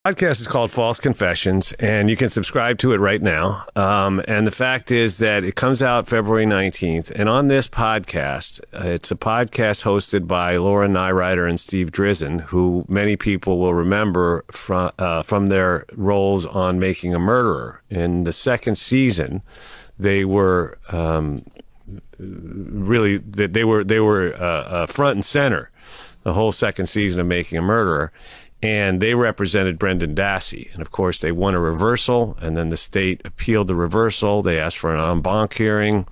Podcast is called False Confessions, and you can subscribe to it right now. And the fact is that it comes out February 19th. And on this podcast, it's a podcast hosted by Laura Nyrider and Steve Drizzen, who many people will remember from their roles on Making a Murderer. In the second season, they were really front and center the whole second season of Making a Murderer. And they represented Brendan Dassey. And, of course, they won a reversal, and then the state appealed the reversal. They asked for an en banc hearing,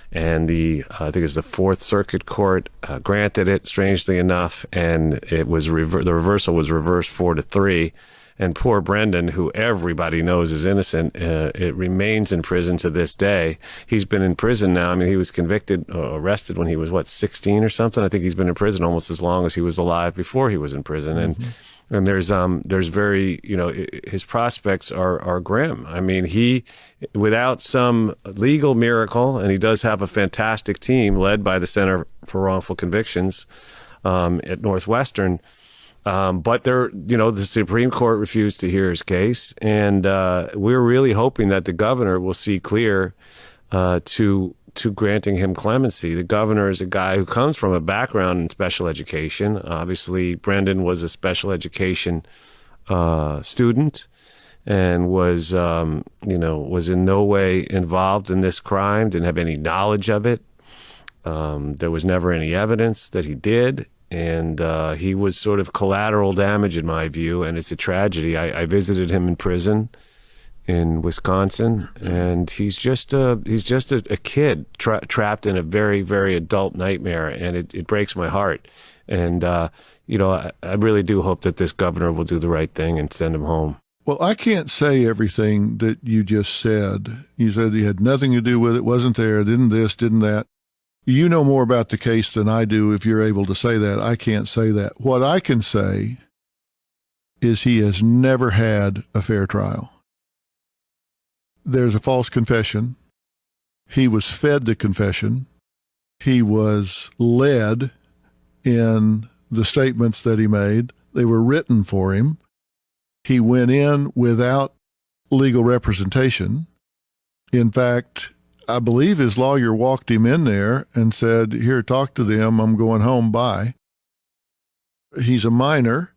and I think it's the Fourth Circuit Court granted it, strangely enough, and it was the reversal was reversed 4-3. And poor Brendan, who everybody knows is innocent, it remains in prison to this day. He's been in prison now. I mean, he was arrested when he was, 16 or something? I think he's been in prison almost as long as he was alive before he was in prison. And there's very, his prospects are grim. I mean, without some legal miracle, and he does have a fantastic team led by the Center for Wrongful Convictions at Northwestern. But the Supreme Court refused to hear his case, and we're really hoping that the governor will see clear to granting him clemency. The governor is a guy who comes from a background in special education. Obviously, Brendan was a special education student and was in no way involved in this crime, didn't have any knowledge of it. There was never any evidence that he did. And he was sort of collateral damage in my view, and it's a tragedy. I visited him in prison in Wisconsin, and he's just a kid trapped in a very, very adult nightmare, and it breaks my heart. And I really do hope that this governor will do the right thing and send him home. Well, I can't say everything that you just said. You said he had nothing to do with it, wasn't there, didn't this, didn't that. You know more about the case than I do if you're able to say that. I can't say that. What I can say is he has never had a fair trial. There's a false confession. He was fed the confession. He was led in the statements that he made. They were written for him. He went in without legal representation. In fact, I believe his lawyer walked him in there and said, "Here, talk to them. I'm going home. Bye." He's a minor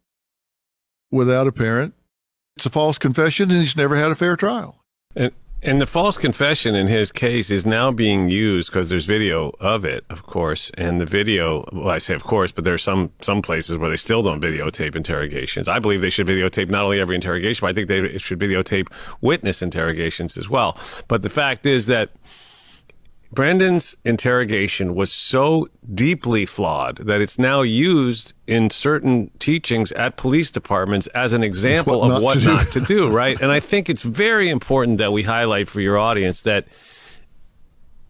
without a parent. It's a false confession, and he's never had a fair trial. And the false confession in his case is now being used because there's video of it, of course. And the video, well, I say of course, but there's some places where they still don't videotape interrogations. I believe they should videotape not only every interrogation, but I think they should videotape witness interrogations as well. But the fact is that Brendan's interrogation was so deeply flawed that it's now used in certain teachings at police departments as an example of what not to do, right? And I think it's very important that we highlight for your audience that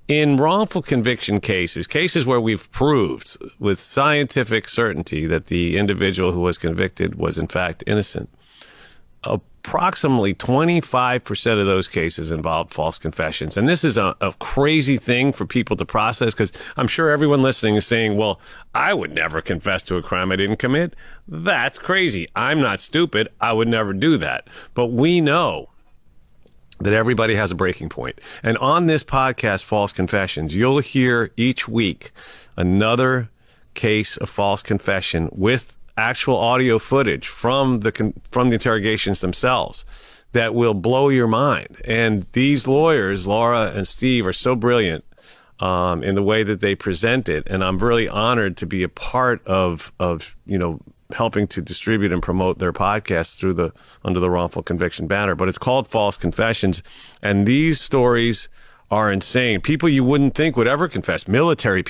in wrongful conviction cases where we've proved with scientific certainty that the individual who was convicted was in fact innocent, approximately 25% of those cases involve false confessions. And this is a crazy thing for people to process because I'm sure everyone listening is saying, well, I would never confess to a crime I didn't commit. That's crazy. I'm not stupid. I would never do that. But we know that everybody has a breaking point. And on this podcast, False Confessions, you'll hear each week another case of false confession with actual audio footage from the interrogations themselves that will blow your mind. And these lawyers, Laura and Steve, are so brilliant in the way that they present it. And I'm really honored to be a part of helping to distribute and promote their podcast under the Wrongful Conviction banner. But it's called False Confessions. And these stories are insane. People you wouldn't think would ever confess. Military